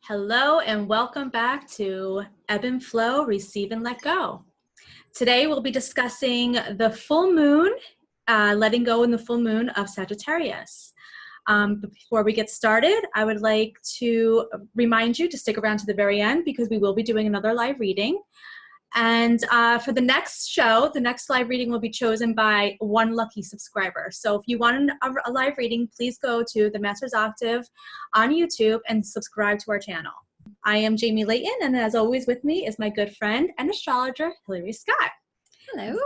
Hello and welcome back to Ebb and Flow, Receive and Let Go. Today we'll be discussing the full moon, letting go in the full moon of Sagittarius. But before we get started, I would like to remind you to stick around to the very end because we will be doing another live reading. And for the next show, the next live reading will be chosen by one lucky subscriber. So if you want a live reading, please go to the Masters Octave on YouTube and subscribe to our channel. I am Jamie Layton, and as always with me is my good friend and astrologer, Hillory Scott. Hello.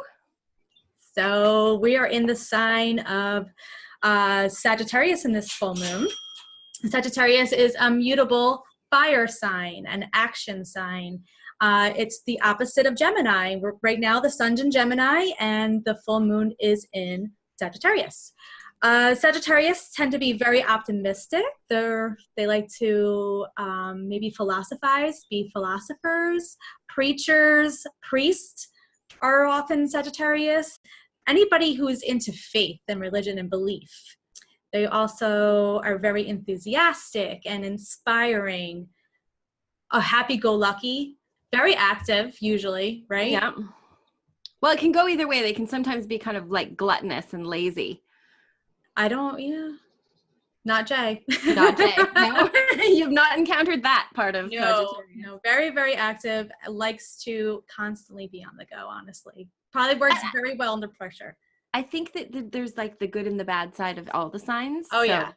So we are in the sign of Sagittarius in this full moon. Sagittarius is a mutable fire sign, an action sign. It's the opposite of Gemini. Right now, the sun's in Gemini and the full moon is in Sagittarius. Sagittarius tend to be very optimistic. They like to maybe philosophize, be philosophers, preachers, priests are often Sagittarius. Anybody who is into faith and religion and belief. They also are very enthusiastic and inspiring, happy-go-lucky, very active usually, right? Yeah. Well, it can go either way. They can sometimes be kind of like gluttonous and lazy. Not Jay. Not Jay. No, you've not encountered that part of Sagittarius. No, very, very active. Likes to constantly be on the go, honestly. Probably works very well under pressure. I think that there's like the good and the bad side of all the signs. Oh, yeah.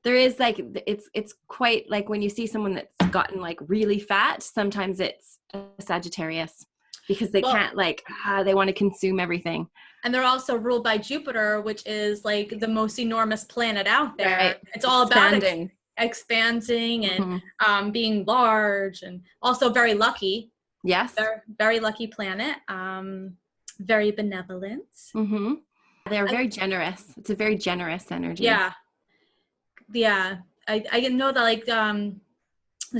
There is like, it's quite like when you see someone that's gotten like really fat, sometimes it's a Sagittarius because they can't they want to consume everything. And they're also ruled by Jupiter, which is like the most enormous planet out there. Right. It's all about expanding and being large and also very lucky. Yes. They're very lucky planet. Very benevolent. Mm-hmm. They're very generous. It's a very generous energy. Yeah. I know that like the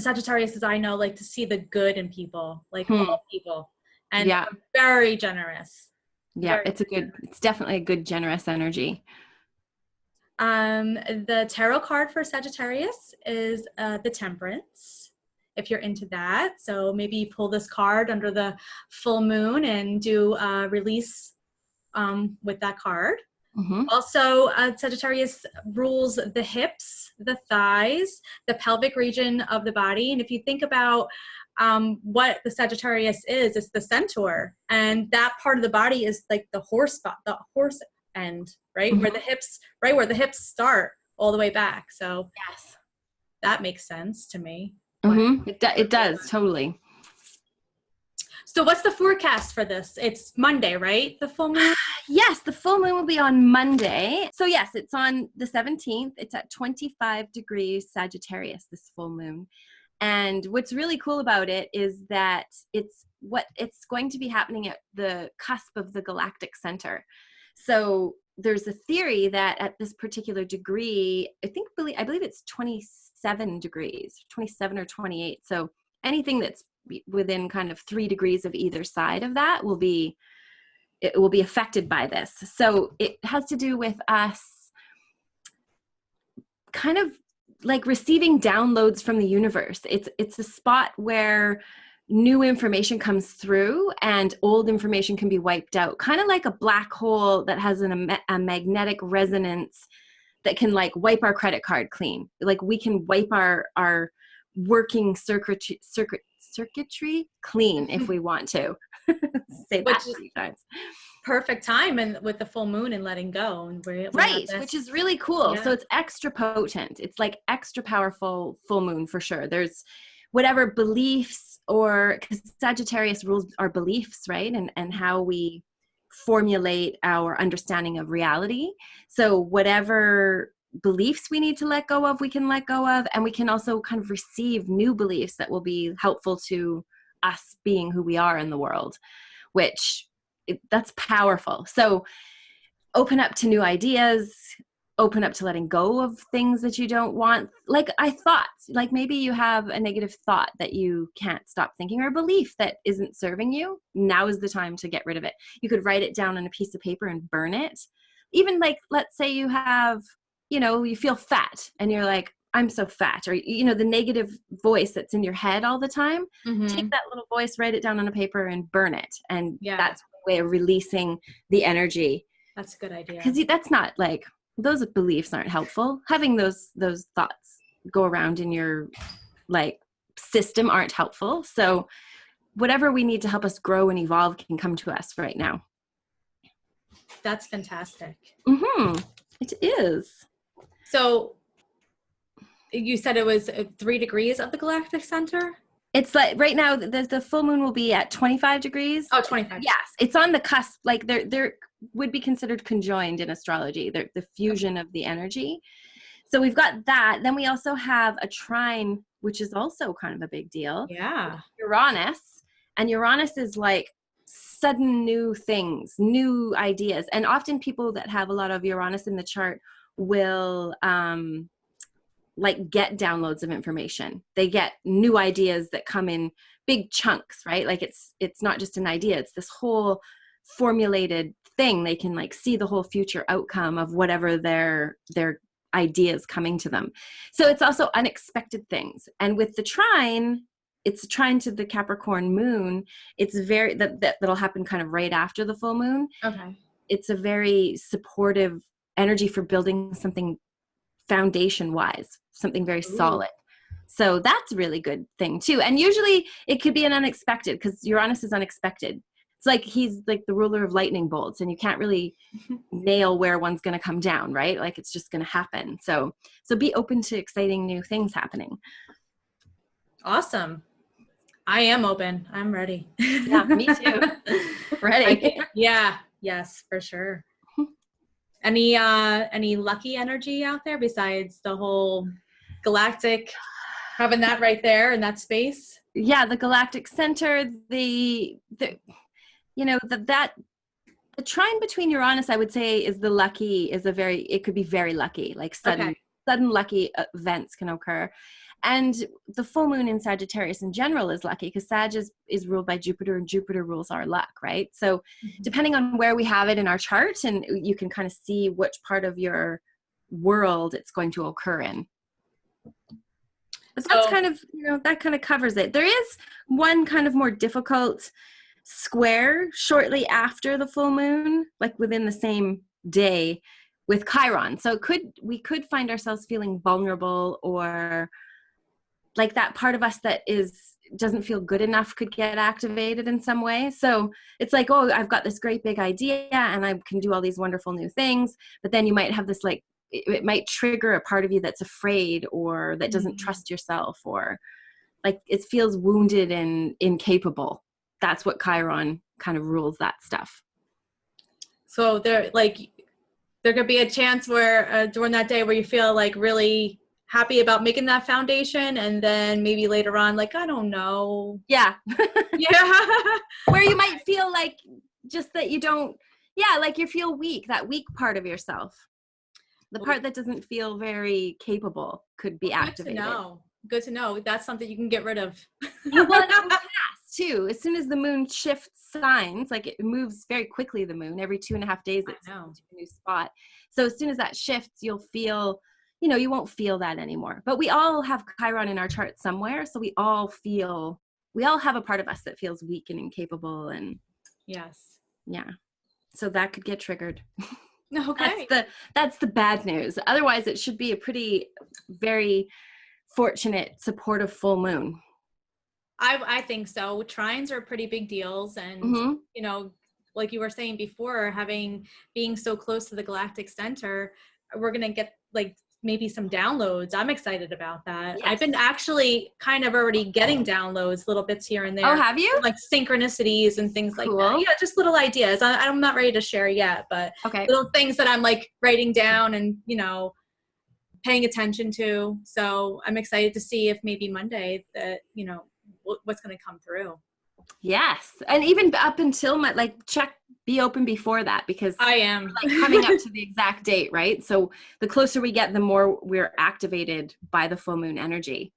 Sagittarius I know like to see the good in people, like all people. And very generous. Yeah, it's definitely a good, generous energy. The tarot card for Sagittarius is the Temperance, if you're into that. So maybe you pull this card under the full moon and do a release with that card. Mm-hmm. Also, Sagittarius rules the hips, the thighs, the pelvic region of the body. And if you think about what the Sagittarius is, it's the centaur. And that part of the body is like the horse end, right? Mm-hmm. Where the hips start all the way back. So yes, that makes sense to me. Mm-hmm. It does, totally. So what's the forecast for this? It's Monday, right? The full moon? Yes, the full moon will be on Monday. So yes, it's on the 17th. It's at 25 degrees Sagittarius, this full moon. And what's really cool about it is that it's going to be happening at the cusp of the galactic center. So there's a theory that at this particular degree, I believe it's 27 degrees, 27 or 28. So anything that's within kind of 3 degrees of either side of that will be affected by this. So it has to do with us kind of like receiving downloads from the universe. It's a spot where new information comes through and old information can be wiped out, kind of like a black hole that has a magnetic resonance that can like wipe our credit card clean. Like we can wipe our working circuitry clean if we want to. Say that 3 times. Perfect time and with the full moon and letting go. And which is really cool. Yeah. So it's extra potent. It's like extra powerful full moon for sure. There's whatever beliefs because Sagittarius rules our beliefs, right? And how we formulate our understanding of reality. So whatever beliefs we need to let go of, we can let go of, and we can also kind of receive new beliefs that will be helpful to us being who we are in the world, that's powerful. So open up to new ideas, open up to letting go of things that you don't want. Like like maybe you have a negative thought that you can't stop thinking or a belief that isn't serving you. Now is the time to get rid of it. You could write it down on a piece of paper and burn it. Even like, let's say you have, you feel fat and you're like, I'm so fat, or, you know, the negative voice that's in your head all the time, take that little voice, write it down on a paper and burn it. And that's a way of releasing the energy. That's a good idea. Because that's not like, those beliefs aren't helpful. Having those thoughts go around in your like system aren't helpful. So whatever we need to help us grow and evolve can come to us right now. That's fantastic. It is. So you said it was 3 degrees of the galactic center? It's like right now the full moon will be at 25 degrees. Oh, 25. Yes. It's on the cusp. Like they're would be considered conjoined in astrology. They're the fusion of the energy. So we've got that. Then we also have a trine, which is also kind of a big deal. Yeah. Uranus. And Uranus is like sudden new things, new ideas. And often people that have a lot of Uranus in the chart will like get downloads of information. They get new ideas that come in big chunks, right? Like it's not just an idea, it's this whole formulated thing. They can like see the whole future outcome of whatever their ideas coming to them. So it's also unexpected things. And with the trine, it's a trine to the Capricorn moon. It's very that'll happen kind of right after the full moon. Okay. It's a very supportive energy for building something foundation wise, something very solid. So that's a really good thing too. And usually it could be an unexpected, because Uranus is unexpected. It's like he's like the ruler of lightning bolts, and you can't really nail where one's going to come down, right? Like it's just going to happen. So be open to exciting new things happening. Awesome. I am open. I'm ready. Yeah, me too. Ready. Yeah. Yes, for sure. Any lucky energy out there besides the whole galactic, having that right there in that space? Yeah, the galactic center, the trine between Uranus, I would say, it could be very lucky, like sudden lucky events can occur. And the full moon in Sagittarius in general is lucky, because Sag is ruled by Jupiter, and Jupiter rules our luck, right? So depending on where we have it in our chart, and you can kind of see which part of your world it's going to occur in. But that's kind of, that kind of covers it. There is one kind of more difficult square shortly after the full moon, like within the same day, with Chiron. So we could find ourselves feeling vulnerable, or like that part of us that doesn't feel good enough could get activated in some way. So it's like, oh, I've got this great big idea and I can do all these wonderful new things. But then you might have this, like, it might trigger a part of you that's afraid, or that doesn't trust yourself, or like it feels wounded and incapable. That's what Chiron kind of rules, that stuff. So there could be a chance where during that day where you feel like really happy about making that foundation, and then maybe later on, like, I don't know. Yeah. Yeah. Where you might feel like just that you don't, like you feel weak, that weak part of yourself. The part that doesn't feel very capable could be activated. Good to know. That's something you can get rid of. You want to pass too. As soon as the moon shifts signs, like it moves very quickly, the moon, every 2.5 days, it's to a new spot. So as soon as that shifts, you'll feel, you won't feel that anymore. But we all have Chiron in our chart somewhere. So we all have a part of us that feels weak and incapable. And yes. Yeah. So that could get triggered. Okay. That's the bad news. Otherwise, it should be a very fortunate, supportive full moon. I think so. Trines are pretty big deals, and like you were saying before, being so close to the galactic center, we're gonna get like maybe some downloads. I'm excited about that. Yes. I've been actually kind of already getting downloads, little bits here and there. Oh, have you? Like synchronicities and things like that. Yeah, just little ideas. I'm not ready to share yet, but little things that I'm like writing down and, paying attention to. So I'm excited to see if maybe Monday that, what's going to come through. Yes. And even up until be open before that, because I am coming up to the exact date, right? So the closer we get, the more we're activated by the full moon energy.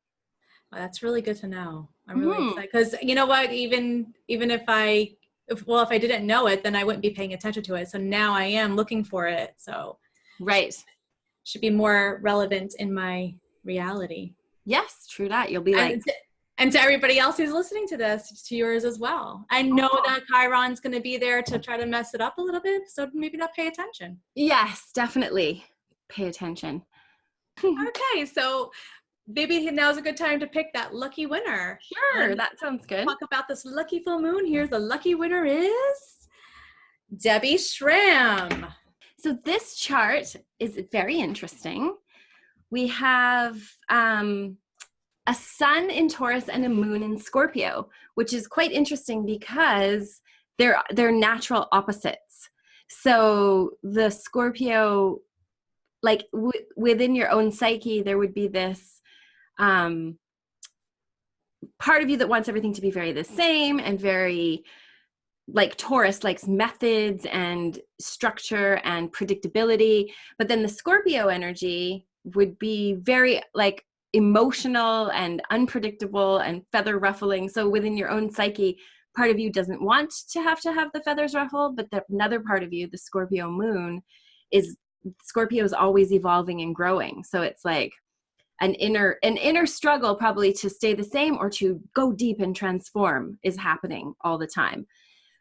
Well, that's really good to know. I'm really excited, because you know what, even if I didn't know it, then I wouldn't be paying attention to it. So now I am looking for it. So right. Should be more relevant in my reality. Yes, true that. You'll be like, and to everybody else who's listening to this, to yours as well. I know that Chiron's going to be there to try to mess it up a little bit, so maybe not pay attention. yes, definitely pay attention. Okay, so maybe now's a good time to pick that lucky winner. Sure, that sounds good. Talk about this lucky full moon. Here's the lucky winner is Debbie Schramm. So this chart is very interesting. We have a sun in Taurus and a moon in Scorpio, which is quite interesting because they're natural opposites. So the Scorpio, like within your own psyche, there would be this part of you that wants everything to be very the same and very, like Taurus likes methods and structure and predictability. But then the Scorpio energy would be very like emotional and unpredictable and feather ruffling. So within your own psyche, part of you doesn't want to have the feathers ruffled, but another part of you, the Scorpio moon, Scorpio is always evolving and growing. So it's like an inner struggle probably to stay the same or to go deep and transform is happening all the time.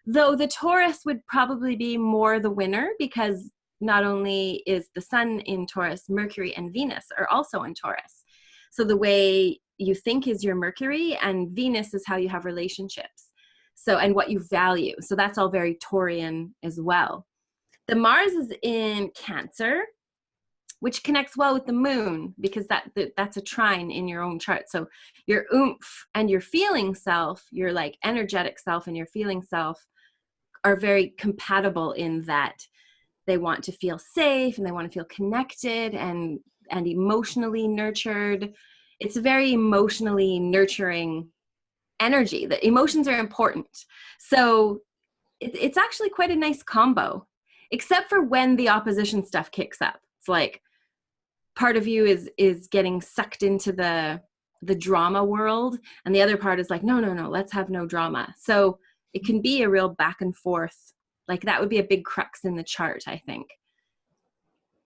Though the Taurus would probably be more the winner because not only is the sun in Taurus, Mercury and Venus are also in Taurus. So the way you think is your Mercury, and Venus is how you have relationships. So, and what you value. So that's all very Taurian as well. The Mars is in Cancer, which connects well with the moon because that's a trine in your own chart. So your oomph and your feeling self, your like energetic self and your feeling self are very compatible in that they want to feel safe and they want to feel connected and emotionally nurtured. It's a very emotionally nurturing energy. The emotions are important. So it's actually quite a nice combo, except for when the opposition stuff kicks up. It's like part of you is getting sucked into the drama world, and the other part is like, no, let's have no drama. So it can be a real back and forth. Like that would be a big crux in the chart, I think.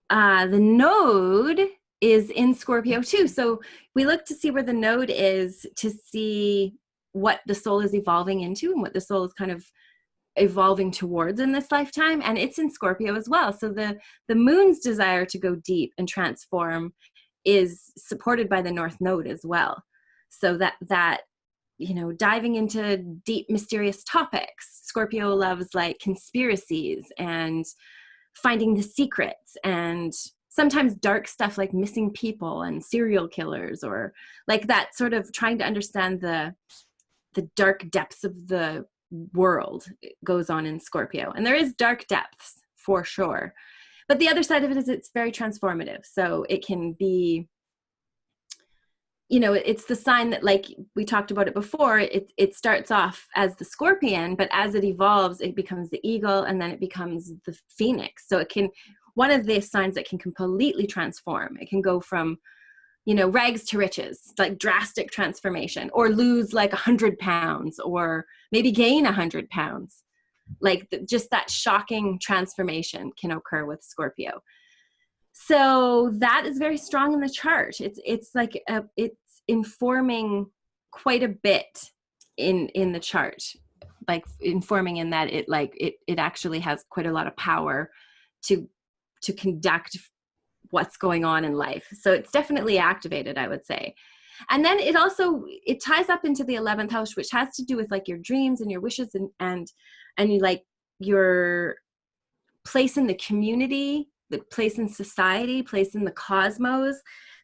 The node is in Scorpio too. So we look to see where the node is to see what the soul is evolving into and what the soul is kind of evolving towards in this lifetime. And it's in Scorpio as well. So the moon's desire to go deep and transform is supported by the North Node as well. So that you know, diving into deep, mysterious topics. Scorpio loves like conspiracies and finding the secrets and sometimes dark stuff like missing people and serial killers, or like that sort of trying to understand the dark depths of the world goes on in Scorpio. And there is dark depths for sure. But the other side of it is it's very transformative. So it can be, you know, it's the sign that, like we talked about it before, it starts off as the scorpion, but as it evolves, it becomes the eagle, and then it becomes the phoenix. So it can, one of the signs that can completely transform. It can go from, you know, rags to riches, like drastic transformation, or lose like 100 pounds, or maybe gain 100 pounds. Like just that shocking transformation can occur with Scorpio. So that is very strong in the chart. It's like it's informing quite a bit in the chart, like informing in that it actually has quite a lot of power to conduct what's going on in life. So it's definitely activated, I would say. And then it ties up into the 11th house, which has to do with like your dreams and your wishes and you like your place in the community, the place in society, place in the cosmos.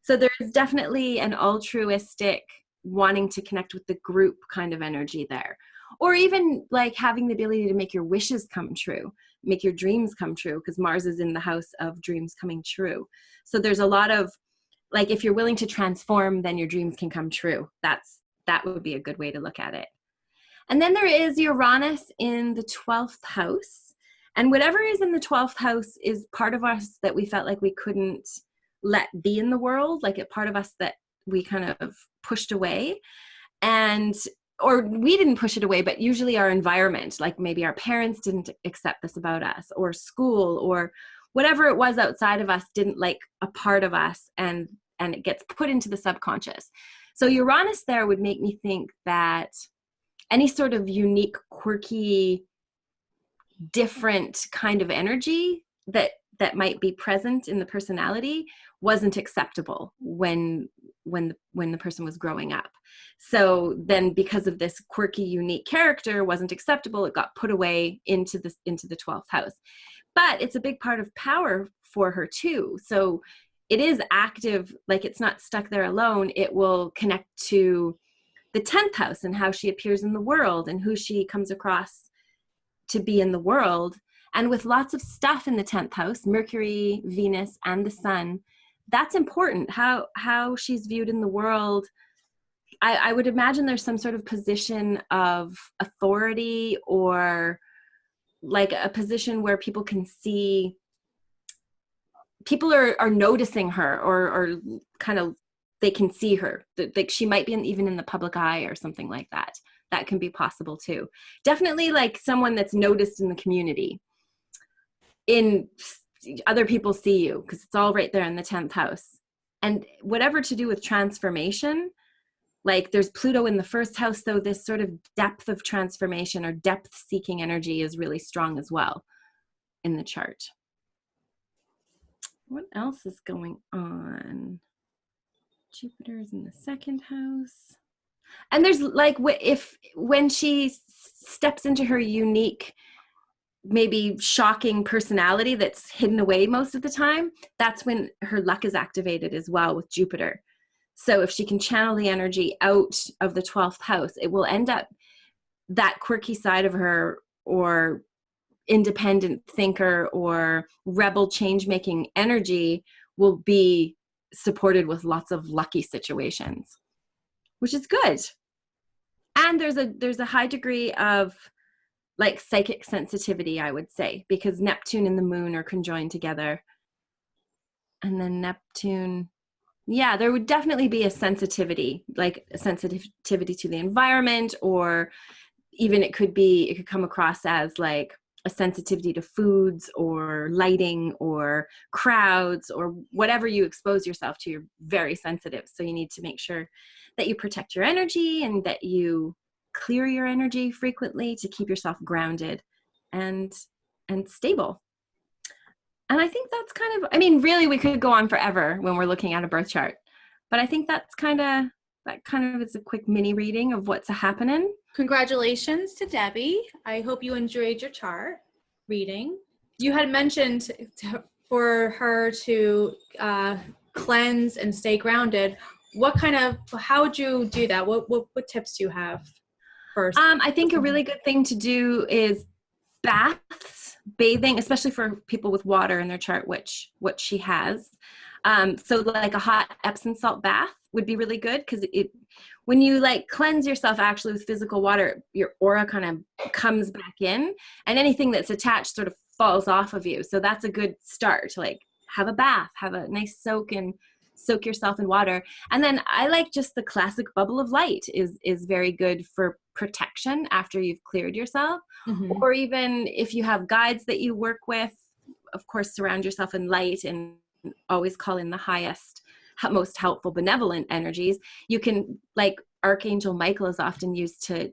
So there's definitely an altruistic wanting to connect with the group kind of energy there. Or even like having the ability to make your wishes come true, make your dreams come true, because Mars is in the house of dreams coming true. So there's a lot of, like, if you're willing to transform, then your dreams can come true. That would be a good way to look at it. And then there is Uranus in the 12th house. And whatever is in the 12th house is part of us that we felt like we couldn't let be in the world, like a part of us that we kind of pushed away. Or we didn't push it away, but usually our environment, like maybe our parents didn't accept this about us, or school, or whatever it was outside of us didn't like a part of us, and and it gets put into the subconscious. So Uranus there would make me think that any sort of unique, quirky, different kind of energy that might be present in the personality wasn't acceptable when the person was growing up. So then because of this quirky, unique character wasn't acceptable, it got put away into the 12th house. But it's a big part of power for her too. So it is active, like it's not stuck there alone. It will connect to the 10th house and how she appears in the world and who she comes across to be in the world. And with lots of stuff in the 10th house, Mercury, Venus, and the Sun, that's important, how she's viewed in the world. I would imagine there's some sort of position of authority, or like a position where people can see, people are noticing her, or kind of, they can see her. Like she might be even in the public eye or something like that. That can be possible too. Definitely like someone that's noticed in the community. In other people see you, because it's all right there in the 10th house. And whatever to do with transformation, like there's Pluto in the first house, though this sort of depth of transformation or depth seeking energy is really strong as well in the chart. What else is going on? Jupiter's in the second house. And there's like, when she steps into her unique, maybe shocking personality that's hidden away most of the time, that's when her luck is activated as well with Jupiter. So if she can channel the energy out of the 12th house, it will end up that quirky side of her, or independent thinker, or rebel change-making energy will be supported with lots of lucky situations, which is good. And there's a high degree of like psychic sensitivity, I would say, because Neptune and the moon are conjoined together. And then Neptune, yeah, there would definitely be a sensitivity, like a sensitivity to the environment, or even it could come across as like a sensitivity to foods or lighting or crowds or whatever you expose yourself to. You're very sensitive. So you need to make sure that you protect your energy and that you clear your energy frequently to keep yourself grounded and stable. And I think that's kind of, I mean, really we could go on forever when we're looking at a birth chart, but I think that kind of is a quick mini reading of what's happening. Congratulations to Debbie. I hope you enjoyed your chart reading. You had mentioned for her to cleanse and stay grounded. How would you do that? What tips do you have first? I think a really good thing to do is bathing, especially for people with water in their chart, what she has. So like a hot Epsom salt bath would be really good, because when you like cleanse yourself actually with physical water, your aura kind of comes back in, and anything that's attached sort of falls off of you. So that's a good start to like have a bath, have a nice soak, and soak yourself in water. And then I like just the classic bubble of light is very good for protection after you've cleared yourself. Mm-hmm. Or even if you have guides that you work with, of course, surround yourself in light and always call in the highest, most helpful, benevolent energies. You can, like Archangel Michael is often uses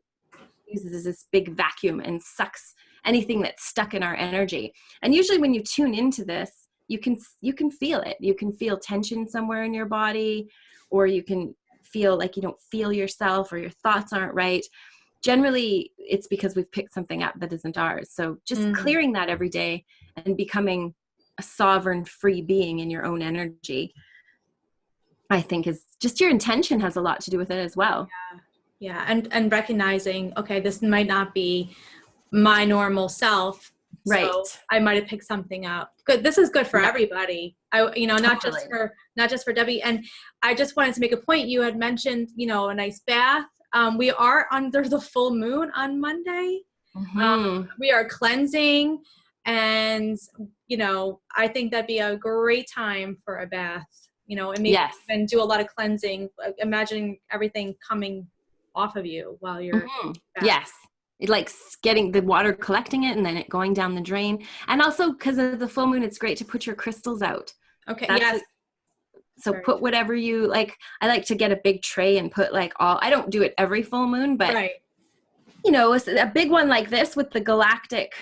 as this big vacuum and sucks anything that's stuck in our energy. And usually when you tune into this, you can feel it. You can feel tension somewhere in your body, or you can feel like you don't feel yourself, or your thoughts aren't right. Generally, it's because we've picked something up that isn't ours. So just clearing that every day and becoming a sovereign, free being in your own energy, I think is just your intention has a lot to do with it as well. Yeah. And recognizing, okay, this might not be my normal self. Right. So I might have picked something up. Good. This is good for everybody. Not just for Debbie. And I just wanted to make a point. You had mentioned, a nice bath. We are under the full moon on Monday. Mm-hmm. We are cleansing, and I think that'd be a great time for a bath. And maybe even do a lot of cleansing, imagining everything coming off of you while you're Yes. It like getting the water, collecting it, and then it going down the drain. And also because of the full moon, it's great to put your crystals out. Okay. So put whatever you like. I like to get a big tray and put like I don't do it every full moon, but you know, a big one like this with the galactic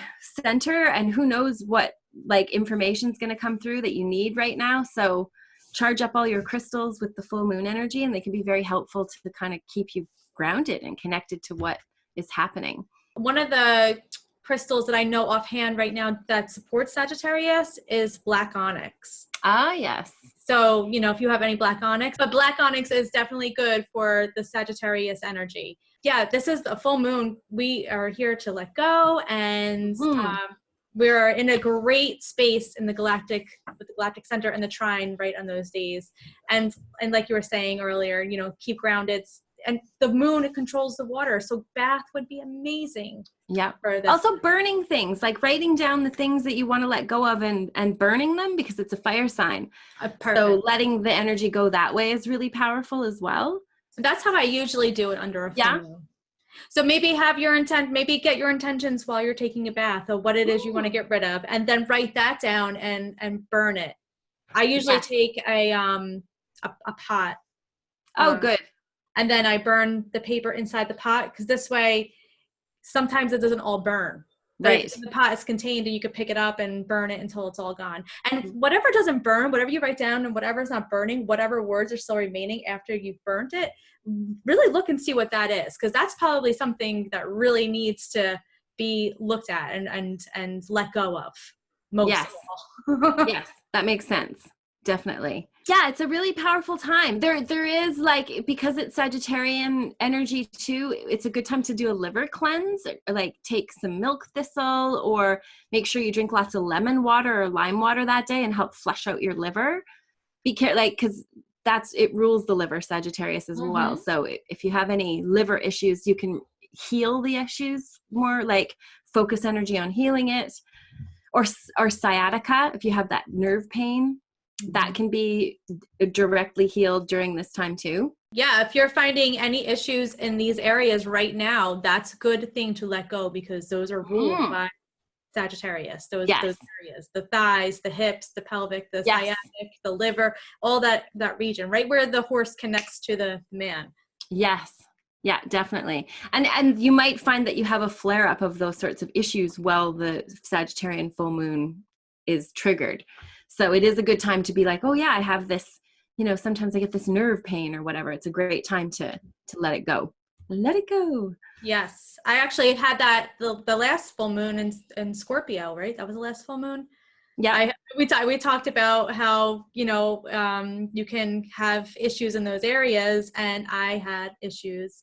center, and who knows what like information is going to come through that you need right now. So charge up all your crystals with the full moon energy, and they can be very helpful to kind of keep you grounded and connected to what is happening. One of the crystals that I know offhand right now that supports Sagittarius is black onyx. Ah, yes. So, you know, if you have any black onyx, but black onyx is definitely good for the Sagittarius energy. Yeah, this is a full moon. We are here to let go, and we're in a great space in the galactic center and the trine right on those days. And like you were saying earlier, you know, keep grounded. And the moon controls the water, so bath would be amazing. Yeah. Also burning things, like writing down the things that you want to let go of and burning them, because it's a fire sign. So letting the energy go that way is really powerful as well. That's how I usually do it under a full moon. So maybe get your intentions while you're taking a bath of what it is you want to get rid of, and then write that down and burn it. I usually take a pot. Oh, good. And then I burn the paper inside the pot, because this way sometimes it doesn't all burn. Right. The pot is contained, and you could pick it up and burn it until it's all gone. And whatever doesn't burn, whatever you write down and whatever's not burning, whatever words are still remaining after you've burnt it, really look and see what that is, because that's probably something that really needs to be looked at and let go of. Yes. Yes, that makes sense. Definitely. Yeah, it's a really powerful time. There is, like, because it's Sagittarian energy too, it's a good time to do a liver cleanse, or like take some milk thistle, or make sure you drink lots of lemon water or lime water that day and help flush out your liver. Because it rules the liver, Sagittarius as well. So if you have any liver issues, you can heal the issues more, like focus energy on healing it, or sciatica, if you have that nerve pain. That can be directly healed during this time too. Yeah, if you're finding any issues in these areas right now, that's a good thing to let go, because those are ruled by Sagittarius. Those areas, the thighs, the hips, the pelvic, the sciatic, the liver, all that region, right where the horse connects to the man. Yes. Yeah, definitely. And you might find that you have a flare up of those sorts of issues while the Sagittarian full moon is triggered. So it is a good time to be like, oh yeah, I have this, you know, sometimes I get this nerve pain or whatever. It's a great time to let it go. Let it go. Yes. I actually had that the last full moon in Scorpio, right? That was the last full moon. Yeah. We talked about how, you know, you can have issues in those areas, and I had issues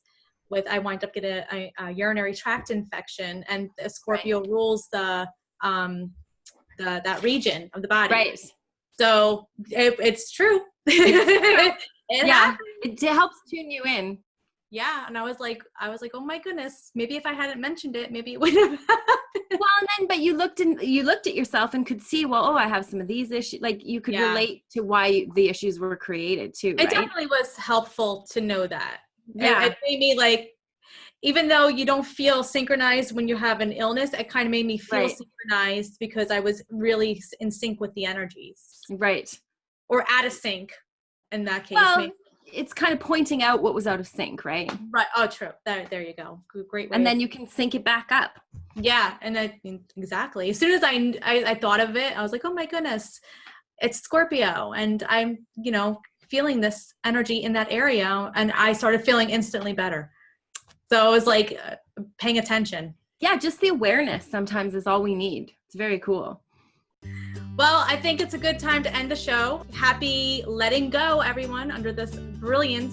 I wind up getting a urinary tract infection, and Scorpio rules that region of the body. Right. So it's true. It helps tune you in. Yeah. And I was like, oh my goodness, maybe if I hadn't mentioned it, maybe it would have happened. Well, but you looked at yourself and could see, well, I have some of these issues. Like you could relate to why the issues were created too. Right? It definitely was helpful to know that. Yeah. It made me like, even though you don't feel synchronized when you have an illness, it kind of made me feel synchronized, because I was really in sync with the energies. Right. Or out of sync in that case. Well, it's kind of pointing out what was out of sync, right? Right. Oh, true. There you go. Great way. And then you can sync it back up. Yeah. And exactly. As soon as I thought of it, I was like, oh my goodness, it's Scorpio. And I'm, you know, feeling this energy in that area. And I started feeling instantly better. So it was like paying attention. Yeah, just the awareness sometimes is all we need. It's very cool. Well, I think it's a good time to end the show. Happy letting go, everyone, under this brilliant,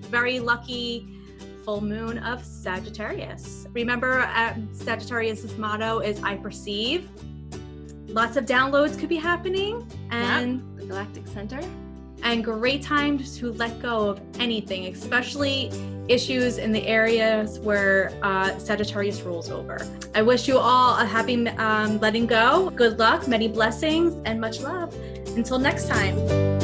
very lucky full moon of Sagittarius. Remember, Sagittarius' motto is I perceive. Lots of downloads could be happening. And the galactic center. And great time to let go of anything, especially issues in the areas where Sagittarius rules over. I wish you all a happy letting go. Good luck, many blessings, and much love. Until next time.